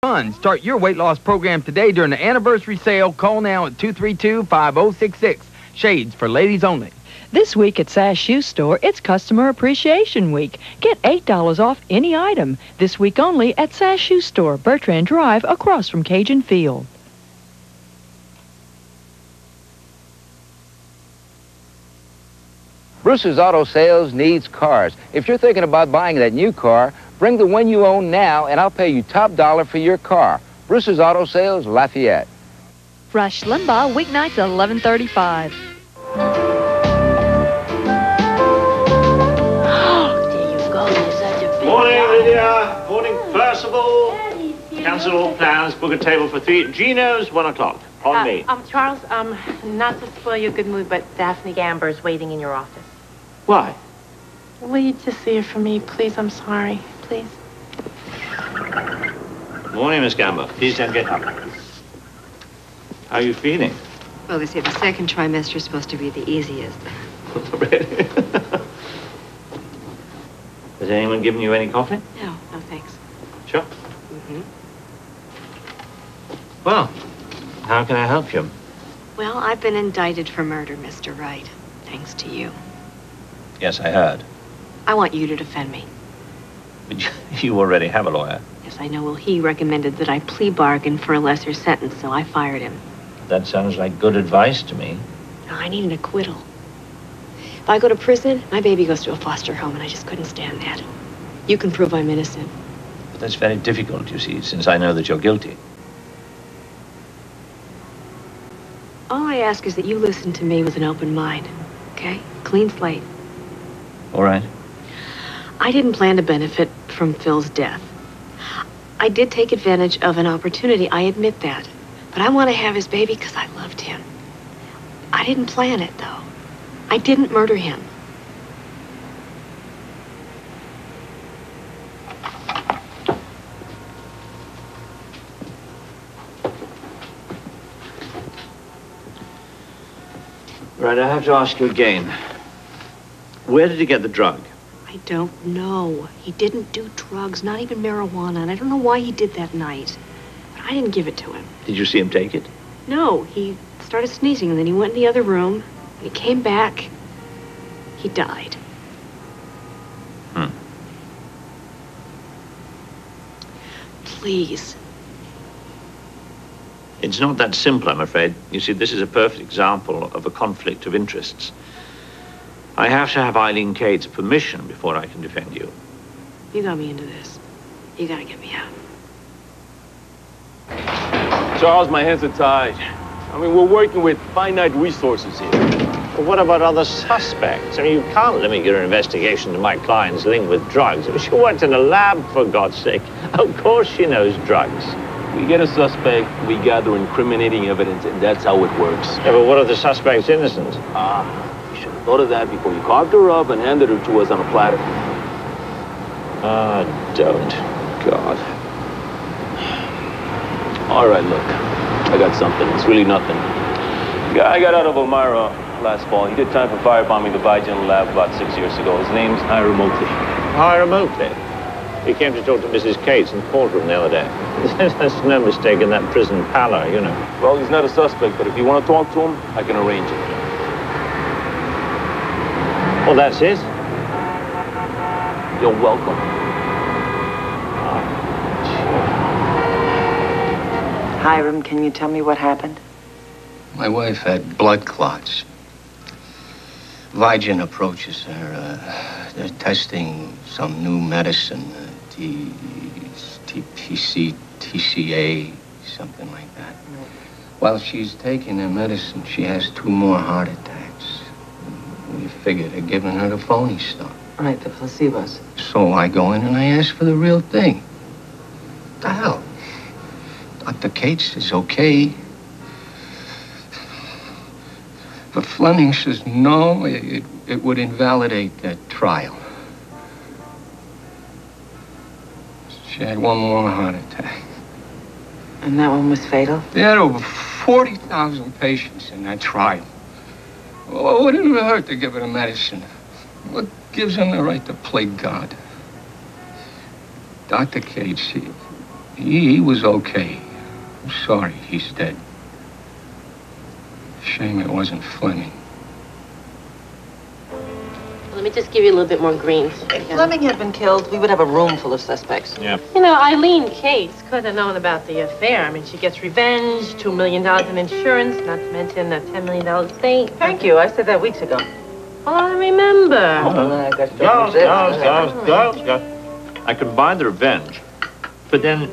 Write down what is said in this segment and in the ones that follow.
Fun. Start your weight loss program today during the anniversary sale. Call now at 232-5066. Shades for ladies only. This week at Sash Shoe Store, it's Customer Appreciation Week. Get $8 off any item. This week only at Sash Shoe Store, Bertrand Drive, across from Cajun Field. Bruce's Auto Sales needs cars. If you're thinking about buying that new car, bring the one you own now, and I'll pay you top dollar for your car. Bruce's Auto Sales, Lafayette. Rush Limbaugh, weeknights at 11:35. Morning, Lydia. Morning, Percival. Cancel all plans. Book a table for 3 at Gino's, 1 o'clock. On me. Charles, not to spoil your good mood, but Daphne Gamber is waiting in your office. Why? Will you just see her for me, please? I'm sorry. Please. Morning, Miss Gamber. Please don't get up. How are you feeling? Well, they say the second trimester is supposed to be the easiest. Really? Has anyone given you any coffee? No, no thanks. Sure. Well, how can I help you? Well, I've been indicted for murder, Mr. Wright, thanks to you. Yes, I heard. I want you to defend me. But you already have a lawyer. Yes, I know. Well, he recommended that I plea bargain for a lesser sentence, so I fired him. That sounds like good advice to me. No, I need an acquittal. If I go to prison, my baby goes to a foster home, and I just couldn't stand that. You can prove I'm innocent. But that's very difficult, you see, since I know that you're guilty. All I ask is that you listen to me with an open mind, okay? Clean slate. All right. I didn't plan to benefit from Phil's death. I did take advantage of an opportunity, I admit that. But I want to have his baby because I loved him. I didn't plan it, though. I didn't murder him. Right, I have to ask you again. Where did he get the drug? I don't know. He didn't do drugs, not even marijuana, and I don't know why he did that night. But I didn't give it to him. Did you see him take it? No, he started sneezing, and then he went in the other room. When he came back, he died. Please. It's not that simple, I'm afraid. You see, this is a perfect example of a conflict of interests. I have to have Eileen Cade's permission before I can defend you. You got me into this. You gotta get me out. Charles, my hands are tied. I mean, we're working with finite resources here. But what about other suspects? I mean, you can't limit your investigation to my client's link with drugs. I mean, she worked in a lab, for God's sake. Of course she knows drugs. We get a suspect, we gather incriminating evidence, and that's how it works. Yeah, but what if the suspect's innocent? You should have thought of that before you carved her up and handed her to us on a platter. Don't. God. All right, look. I got something. It's really nothing. Guy got out of Elmira last fall. He did time for firebombing the Vigen lab about 6 years ago. His name's Hiram Oakley. Hiram Oakley? He came to talk to Mrs. Cates in the courtroom the other day. There's no mistake in that prison pallor, you know. Well, he's not a suspect, but if you want to talk to him, I can arrange it. Well, that's it. You're welcome. Hiram, can you tell me what happened? My wife had blood clots. Vigen approaches her. They're testing some new medicine, TCA, something like that. While she's taking her medicine, she has 2 more heart attacks. We figured they're giving her the phony stuff. Right, the placebos. So I go in and I ask for the real thing. What the hell? Dr. Cates is okay. But Fleming says no, it would invalidate that trial. She had 1 more heart attack. And that one was fatal? They had over 40,000 patients in that trial. Well, what did it hurt to give her the medicine? What gives him the right to play God? Dr. Cates, He was okay. I'm sorry he's dead. Shame it wasn't Fleming. Let me just give you a little bit more greens. If Fleming had been killed, we would have a room full of suspects. Yeah. You know, Eileen Cates could have known about the affair. I mean, she gets revenge, $2 million in insurance, not to mention a $10 million estate. Thank you. I said that weeks ago. Well, I remember. Girls. I can buy the revenge, but then...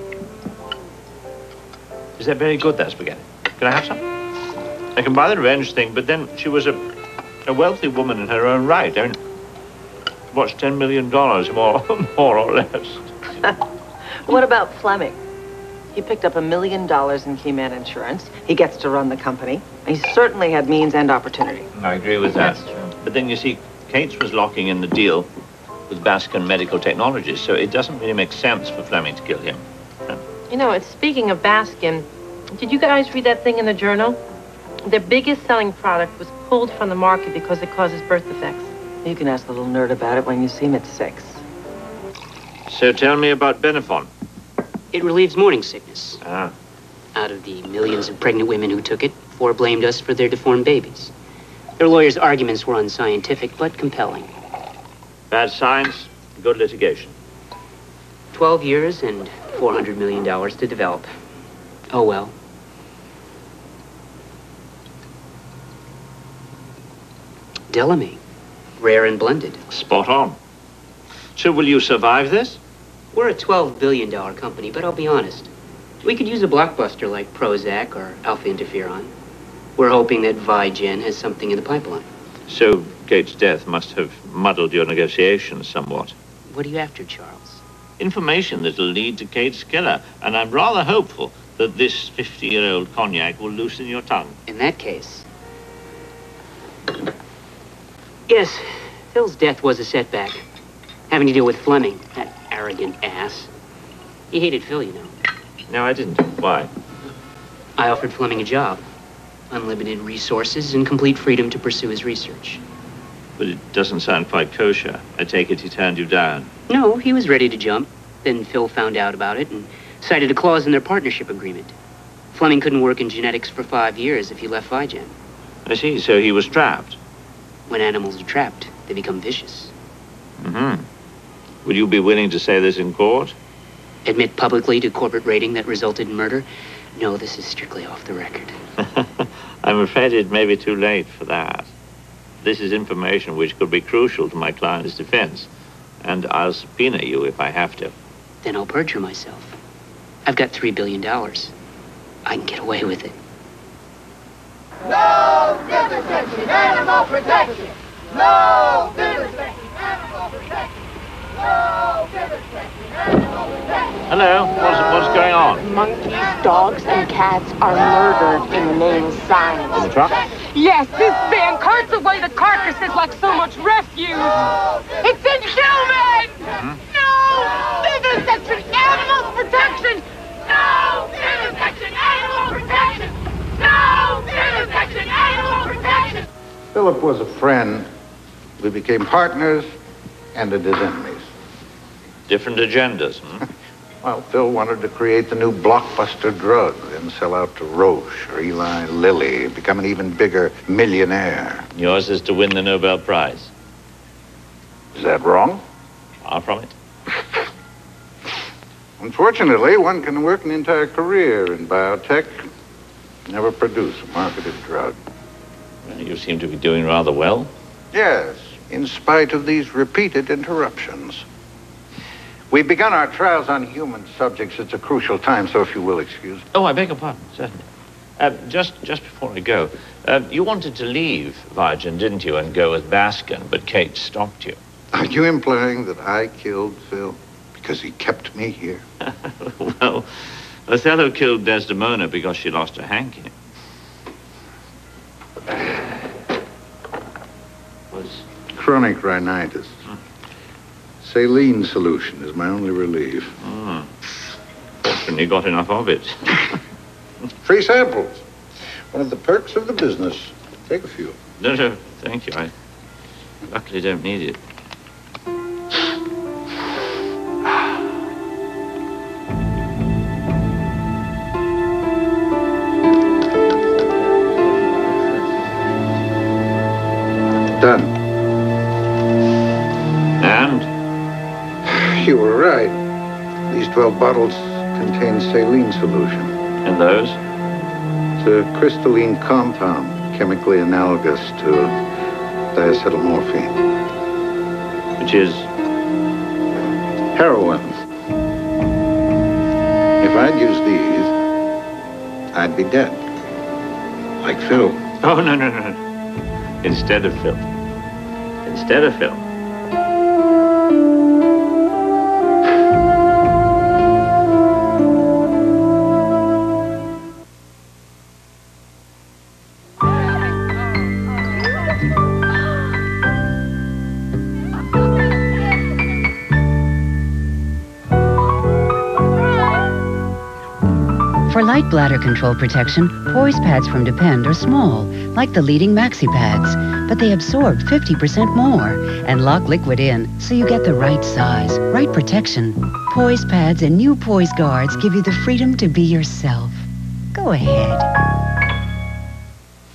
Is that very good, that spaghetti? Can I have some? I can buy the revenge thing, but then she was a wealthy woman in her own right. I mean, what's $10 million, more or less? What about Fleming? He picked up $1 million in Keyman insurance. He gets to run the company. He certainly had means and opportunity. I agree with that. That's true. But then, you see, Cates was locking in the deal with Baskin Medical Technologies, so it doesn't really make sense for Fleming to kill him. You know, it's speaking of Baskin, did you guys read that thing in the journal? Their biggest selling product was pulled from the market because it causes birth defects. You can ask the little nerd about it when you see him at 6. So tell me about Benefon. It relieves morning sickness. Ah. Out of the millions of pregnant women who took it, 4 blamed us for their deformed babies. Their lawyers' arguments were unscientific, but compelling. Bad science, good litigation. 12 years and $400 million to develop. Oh, well. Delecti. Rare and blended. Spot on. So will you survive this? We're a $12 billion company, but I'll be honest. We could use a blockbuster like Prozac or alpha interferon. We're hoping that Vigen has something in the pipeline. So Gates' death must have muddled your negotiations somewhat. What are you after, Charles? Information that'll lead to Kate's killer, and I'm rather hopeful that this 50-year-old cognac will loosen your tongue. In that case... Yes, Phil's death was a setback. Having to deal with Fleming, that arrogant ass. He hated Phil, you know. No, I didn't. Why? I offered Fleming a job. Unlimited resources and complete freedom to pursue his research. But it doesn't sound quite kosher. I take it he turned you down. No, he was ready to jump. Then Phil found out about it and cited a clause in their partnership agreement. Fleming couldn't work in genetics for 5 years if he left Vigen. I see, so he was trapped. When animals are trapped, they become vicious. Mm-hmm. Would you be willing to say this in court? Admit publicly to corporate raiding that resulted in murder? No, this is strictly off the record. I'm afraid it may be too late for that. This is information which could be crucial to my client's defense, and I'll subpoena you if I have to. Then I'll perjure myself. I've got $3 billion. I can get away with it. No vivisection, animal protection. No vivisection, animal protection. No vivisection, animal protection. Hello, what's going on? Monkeys, dogs, and cats are murdered in the name of science. In the truck? Yes, this van carts away the carcasses like so much refuse. It's inhuman! No vivisection, animal protection! No vivisection, animal protection! No vivisection, animal protection! Philip was a friend. We became partners, ended as enemies. Different agendas, hmm? Well, Phil wanted to create the new blockbuster drug, then sell out to Roche or Eli Lilly, become an even bigger millionaire. Yours is to win the Nobel Prize. Is that wrong? Far from it. Unfortunately, one can work an entire career in biotech, never produce a marketed drug. Well, you seem to be doing rather well. Yes, in spite of these repeated interruptions. We've begun our trials on human subjects. It's a crucial time, so if you will excuse me. Oh, I beg your pardon, certainly. Just before I go, you wanted to leave Vigen, didn't you, and go with Baskin, but Kate stopped you. Are you implying that I killed Phil because he kept me here? Well, Othello killed Desdemona because she lost her hanky. Was chronic rhinitis. Saline solution is my only relief. Fortunately, you got enough of it. Free samples. One of the perks of the business. Take a few. No, thank you. I luckily don't need it. done. And? You were right. These 12 bottles contain saline solution. And those? It's a crystalline compound, chemically analogous to diacetylmorphine. Which is? Heroin. If I'd used these, I'd be dead. Like Phil. Oh, no. Instead of Phil. Instead of Phil. For light bladder control protection, Poise pads from Depend are small, like the leading maxi pads, but they absorb 50% more and lock liquid in so you get the right size, right protection. Poise pads and new Poise guards give you the freedom to be yourself. Go ahead.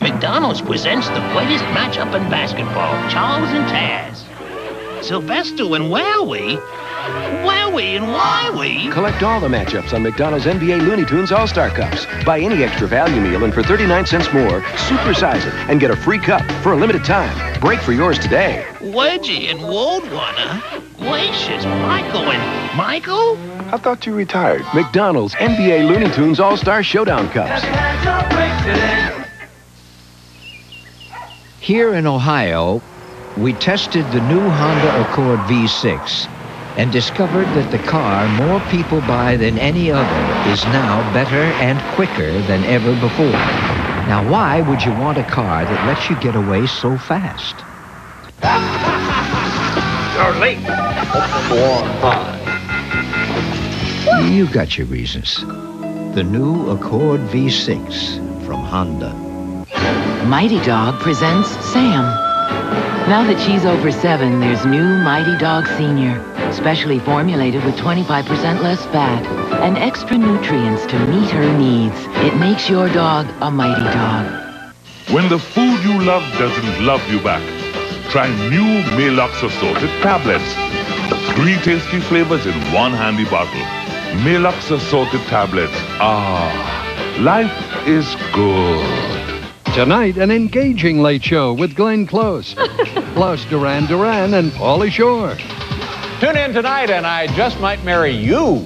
McDonald's presents the greatest matchup in basketball, Charles and Taz. Sylvester and Wowie? Wowie and Wowie? Collect all the matchups on McDonald's NBA Looney Tunes All-Star Cups. Buy any extra value meal and for 39 cents more, supersize it and get a free cup for a limited time. Break for yours today. Wedgie and Woadwanna? Gracious, Michael and Michael? I thought you retired. McDonald's NBA Looney Tunes All-Star Showdown Cups. Here in Ohio, we tested the new Honda Accord V6 and discovered that the car more people buy than any other is now better and quicker than ever before. Now, why would you want a car that lets you get away so fast? Charlie! You got your reasons. The new Accord V6 from Honda. Mighty Dog presents Sam. Now that she's over 7, there's new Mighty Dog Senior, specially formulated with 25% less fat and extra nutrients to meet her needs. It makes your dog a mighty dog. When the food you love doesn't love you back, try new Maalox Assorted tablets. 3 tasty flavors in one handy bottle. Maalox Assorted tablets. Ah, life is good. Tonight, an engaging late show with Glenn Close, plus Duran Duran and Pauly Shore. Tune in tonight and I Just Might Marry You.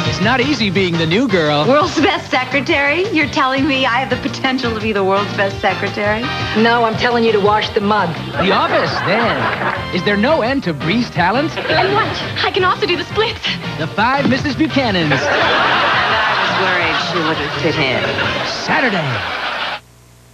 It's not easy being the new girl. World's best secretary? You're telling me I have the potential to be the world's best secretary? No, I'm telling you to wash the mug. The Office, then. Is there no end to Bree's talent? And what? I can also do the splits. The 5 Mrs. Buchanans. And I was worried she wouldn't fit in. Saturday.